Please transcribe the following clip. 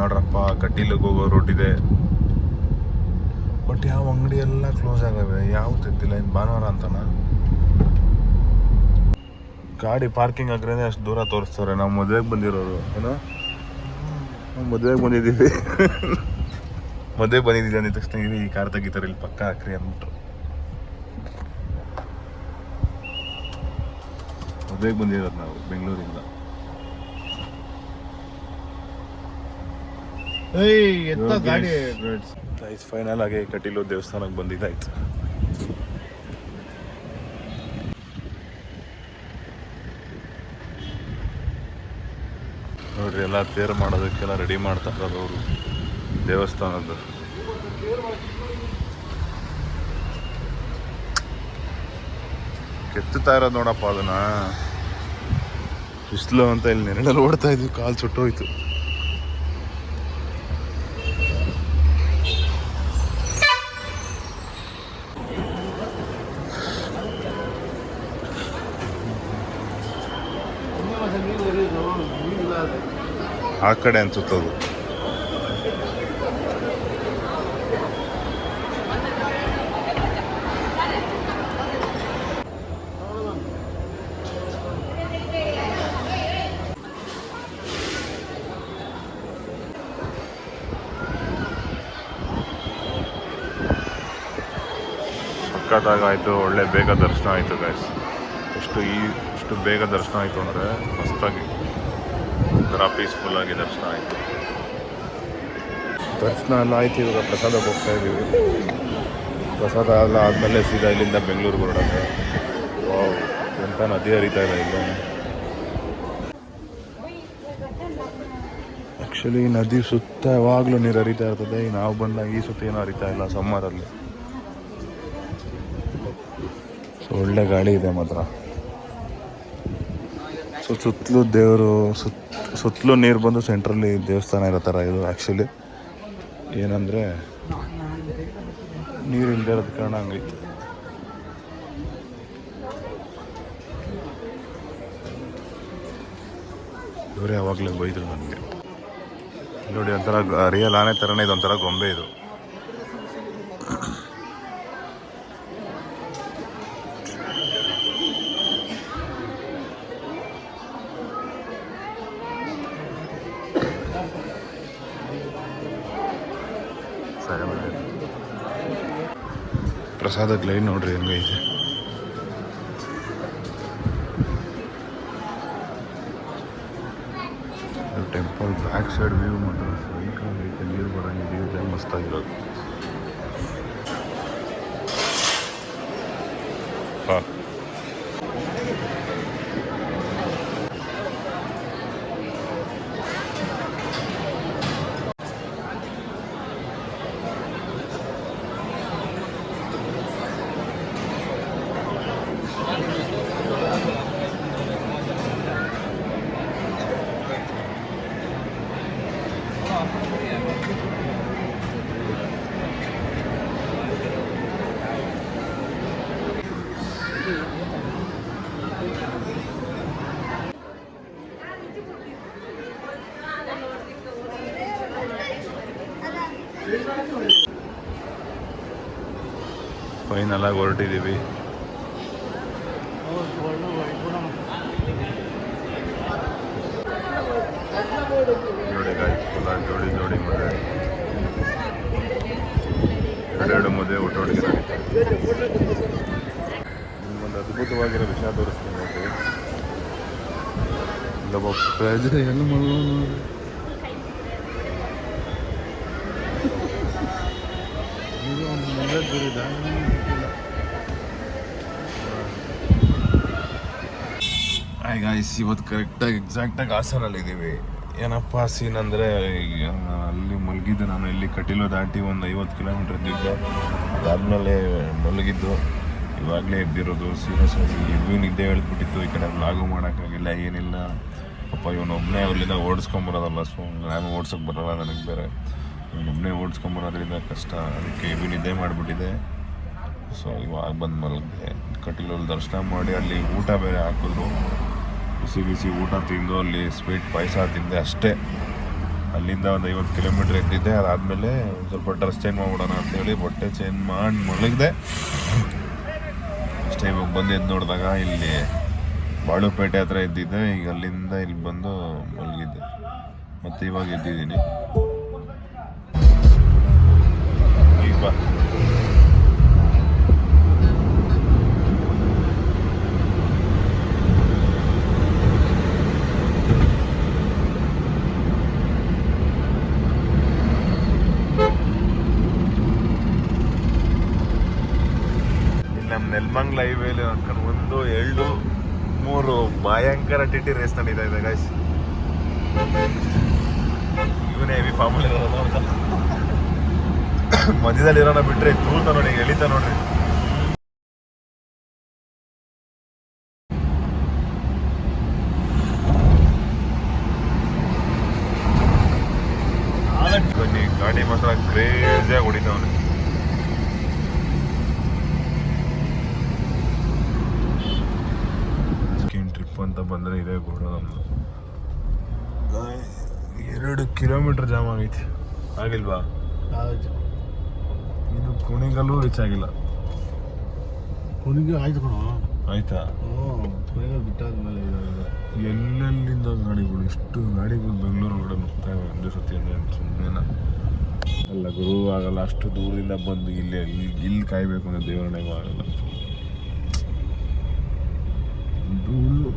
ನೋಡ್ರಪ್ಪ, ಕಟೀಲಿಗೆ ಹೋಗೋ ರೂಟ್ ಇದೆ. ಬಟ್ ಯಾವ ಅಂಗಡಿ ಎಲ್ಲ ಕ್ಲೋಸ್ ಆಗವೆ, ಯಾವ ತೆಗ್ದಿಲ್ಲ. ಇನ್ನು ಭಾನುವಾರ ಅಂತನಾ? ಗಾಡಿ ಪಾರ್ಕಿಂಗ್ ಆಗ್ರೇ ಅಷ್ಟು ದೂರ ತೋರಿಸ್ತಾರೆ. ನಾವು ಮದುವೆಗೆ ಬಂದಿರೋರು ಏನೋ, ನಾವು ಮದುವೆಗೆ ಬಂದಿದ್ದೀವಿ. ಮದುವೆಗೆ ಬಂದಿದ್ದೀವಿ ಅಂದಿದ ತಕ್ಷಣ ಈ ಕಾರ್ ತೆಗಿತಾರೆ, ಇಲ್ಲಿ ಪಕ್ಕ ಹಾಕ್ರಿ ಅಂದ್ಬಿಟ್ಟು. ಮದುವೆಗೆ ಬಂದಿರೋದು ನಾವು ಬೆಂಗಳೂರಿಂದ. ಫೈನಲ್ ಆಗಿ ಕಟೀಲು ದೇವಸ್ಥಾನಕ್ಕೆ ಬಂದಿದ್ದಾಯ್ತು. ನೋಡ್ರಿ, ಎಲ್ಲ ತೇರು ಮಾಡೋದಕ್ಕೆಲ್ಲ ರೆಡಿ ಮಾಡ್ತಾ ಇರೋದು ಅವರು ದೇವಸ್ಥಾನದ್ದು. ಕೆತ್ತುತ್ತಾ ಇರೋದು ನೋಡಪ್ಪ ಅದನ್ನ. ಬಿಸಿಲು ಅಂತ ಇಲ್ಲಿ ನೆರಳಲ್ಲಿ ಓಡ್ತಾ ಇದ್ವಿ, ಕಾಲು ಸುಟ್ಟೋಯ್ತು. ಆ ಕಡೆ ಅನ್ಸುತ್ತದು. ಸಕ್ಕತ್ತಾಗಾಯಿತು, ಒಳ್ಳೆ ಬೇಗ ದರ್ಶನ ಆಯಿತು ಗೈಸ್. ಎಷ್ಟು ಬೇಗ ದರ್ಶನ ಆಯಿತು ಅಂದರೆ ಮಸ್ತಾಗಿ, ಒಂಥರ ಪೀಸ್ಫುಲ್ಲಾಗಿ ದರ್ಶನ ಆಯಿತು. ದರ್ಶನ ಎಲ್ಲ ಆಯಿತು. ಇವಾಗ ಪ್ರಸಾದಕ್ಕೆ ಹೋಗ್ತಾ ಇದ್ದೀವಿ. ಪ್ರಸಾದ ಎಲ್ಲ ಆದಮೇಲೆ ಸೀದಾ ಇಲ್ಲಿಂದ ಬೆಂಗಳೂರಿಗೆ ಹೊರಡೋದು. ವಾವ್, ಎಂಥ ನದಿ ಹರಿತಾ ಇದೆ ಇಲ್ಲ. ಆ್ಯಕ್ಚುಲಿ ನದಿ ಸುತ್ತ ಯಾವಾಗಲೂ ನೀರು ಹರಿತಾ ಇರ್ತದೆ. ನಾವು ಬಂದಾಗ ಈ ಸುತ್ತ ಏನೂ ಹರಿತಾ ಇಲ್ಲ ಸಮ್ಮರಲ್ಲಿ. ಸೊ ಒಳ್ಳೆ ಗಾಳಿ ಇದೆ ಮಾತ್ರ. ಸೊ ಸುತ್ತಲೂ ದೇವರು, ಸುತ್ತಲೂ ನೀರು ಬಂದು ಸೆಂಟ್ರಲ್ಲಿ ದೇವಸ್ಥಾನ ಇರೋ ಥರ ಇದು. ಆ್ಯಕ್ಚುಲಿ ಏನಂದರೆ ನೀರು ಇಲ್ಲದೆ ಇರೋದ ಕಾರಣ ಹಂಗೈತೆ. ಇವರೇ ಯಾವಾಗಲೂ ಬೈದರು ನನಗೆ. ನೋಡಿ, ಒಂಥರ ರಿಯಲ್ ಆನೆ ಥರನೇ ಇದೊಂಥರ ಗೊಂಬೆ ಇದು. ಪ್ರಸಾದಕ್ಕೆ ಲೈನ್ ನೋಡ್ರಿ ಹೆಂಗೈತೆ. ಟೆಂಪಲ್ ಬ್ಯಾಕ್ ಸೈಡ್ ವ್ಯೂ ಮಾತ್ರ ಸೈಕಾಗೈತೆ. ನೀರು ಬರೋಂಗೆ ಇದೆ, ಮಸ್ತಾಗಿರೋದು. ಹಾಂ, ಫೈನಲ್ ಆಗಿ ಹೊರಟಿದ್ದೀವಿ. ನೋಡಿ ಗಾಯ್ಸ್, ಜೋಡಿ ಜೋಡಿ ಮದುವೆ, ಎರಡೆರಡು ಮದುವೆ ಒಟ್ಟೊಟ್ಟಿಗೆ ನಡೀತಾ ಇದೆ. ನಿಮ್ಮೊಂದು ಅದ್ಭುತವಾಗಿರೋ ವಿಷಯ ತೋರಿಸ್ತೀನಿ ನೋಡ್ರಿ. ಇಲ್ಲೊಬ್ಬ ಪ್ರಜೆ ಎಲ್ಲ ಮಗಳು ನೋಡಿ. ಇದು ಒಂದು ಮದುವೆ ದೂರಿದ ಹಾಯ್ ಗಾಯ್ಸ್, ಇವತ್ತು ಕರೆಕ್ಟಾಗಿ ಎಕ್ಸಾಕ್ಟಾಗಿ ಹಾಸನಲ್ಲಿದ್ದೀವಿ. ಏನಪ್ಪ ಸೀನ್ ಅಂದರೆ, ಅಲ್ಲಿ ಮಲಗಿದ್ದು ನಾನು. ಇಲ್ಲಿ ಕಟೀಲು ದಾಟಿ ಒಂದು 50 ಕಿಲೋಮೀಟ್ರ್ ಇದ್ದಿದ್ದು. ಅದಾದಮೇಲೆ ಮಲಗಿದ್ದು, ಇವಾಗಲೇ ಎದ್ದಿರೋದು. ಸೀರಿಯಸ್ ಆಗಿ ಇವ್ನು ನಿದ್ದೆ ಹೇಳ್ಬಿಟ್ಟಿತ್ತು. ಈ ಕಡೆ ವ್ಲಾಗು ಮಾಡೋಕ್ಕಾಗಿಲ್ಲ, ಏನಿಲ್ಲ. ಪಾಪ ಇವನೊಬ್ಬನೇ ಅಲ್ಲಿಂದ ಓಡಿಸ್ಕೊಂಬರೋದಲ್ಲ. ಸೊ ನಾನು ಓಡ್ಸೋಕ್ಕೆ ಬರೋಲ್ಲ ನನಗೆ ಬೇರೆ. ಇವನೊಬ್ಬನೇ ಓಡಿಸ್ಕೊಂಬರೋದ್ರಿಂದ ಕಷ್ಟ. ಅದಕ್ಕೆ ಇವು ನಿದ್ದೆ ಮಾಡಿಬಿಟ್ಟಿದೆ. ಸೊ ಇವಾಗ ಬಂದು ಮಲಗಿದೆ. ಕಟೀಲಲ್ಲಿ ದರ್ಶನ ಮಾಡಿ ಅಲ್ಲಿ ಊಟ ಬೇರೆ ಹಾಕಿದ್ರು. ಬಿಸಿ ಬಿಸಿ ಊಟ ತಿಂದು ಅಲ್ಲಿ ಸ್ವೀಟ್ ಪಾಯಸ ತಿಂದೆ ಅಷ್ಟೇ. ಅಲ್ಲಿಂದ ಒಂದು 50 ಕಿಲೋಮೀಟ್ರ್ ಎದ್ದಿದ್ದೆ. ಅದಾದಮೇಲೆ ಸ್ವಲ್ಪ ಡ್ರೆಸ್ ಚೇಂಜ್ ಮಾಡ್ಬಿಡೋಣ ಅಂತೇಳಿ ಬಟ್ಟೆ ಚೇಂಜ್ ಮಾಡಿ ಮಲಗಿದೆ ಅಷ್ಟೇ. ಇವಾಗ ಬಂದು ಎದ್ದು ನೋಡಿದಾಗ ಇಲ್ಲಿ ಬಾಳುಪೇಟೆ ಹತ್ರ ಎದ್ದಿದ್ದೆ. ಈಗ ಅಲ್ಲಿಂದ ಇಲ್ಲಿ ಬಂದು ಮಲಗಿದ್ದೆ. ಮತ್ತು ಇವಾಗ ಎದ್ದಿದ್ದೀನಿ. ಈಗ ಬಾ. ನಮ್ಮ ನೆಲಮಂಗಲ ಹೈವೇಲಿ ಅನ್ಕೊಂಡು 1, 2, 3 ಭಯಂಕರ ಟಿಟಿ ರೇಸ್ ನಡೀತಾ ಇದೆ ಗೈಸ್. ಇವನೇ ಹೆವಿ ಫಾರ್ಮಲ್ಲಿ ಇರೋದು ಅಂತ ಮಧ್ಯದಲ್ಲಿ ಇರೋಣ ಬಿಟ್ರೆ ತೂತ ನೋಡಿ, ಎಳಿತಾ ನೋಡ್ರಿ. ಬನ್ನಿ, ಗಾಡಿ ಮಾತ್ರ ಕ್ರೇಜಿಯಾಗಿ ಹೊಡಿತಾವನೆ. ಟ್ರಿಪ್ ಅಂತ ಬಂದರೆ ಇದೇ ಗೋಡ ನಮ್ಮದು. 2 ಕಿಲೋಮೀಟರ್ ಜಾಮ್ ಆಗೈತಿ. ಆಗಿಲ್ವಾ? ಇದು ಕುಣಿಗಲ್ಲೂ ರೀಚ್ ಆಗಿಲ್ಲ. ಕುಣಿಗೆ ಆಯ್ತು ಕಣ. ಆಯ್ತಾ? ಕುಣಿಗಲ್ ಬಿಟ್ಟಾದ್ಮೇಲೆ ಎಲ್ಲೆಲ್ಲಿಂದ ಗಾಡಿಗಳು, ಇಷ್ಟು ಗಾಡಿಗಳು ಬೆಂಗಳೂರು ಒಳಗಡೆ ನುಗ್ತಾ ಇವೆ ಒಂದೇ ಸತಿ. ಅಂದರೆ ಸುಮ್ಮನೆ ಅಲ್ಲ ಗುರು, ಆಗಲ್ಲ. ಅಷ್ಟು ದೂರದಿಂದ ಬಂದು ಇಲ್ಲಿ ಕಾಯಬೇಕು ಅಂದರೆ ದೇವರಣೆಗೂ ಆಗಲ್ಲ. ಧೂಳು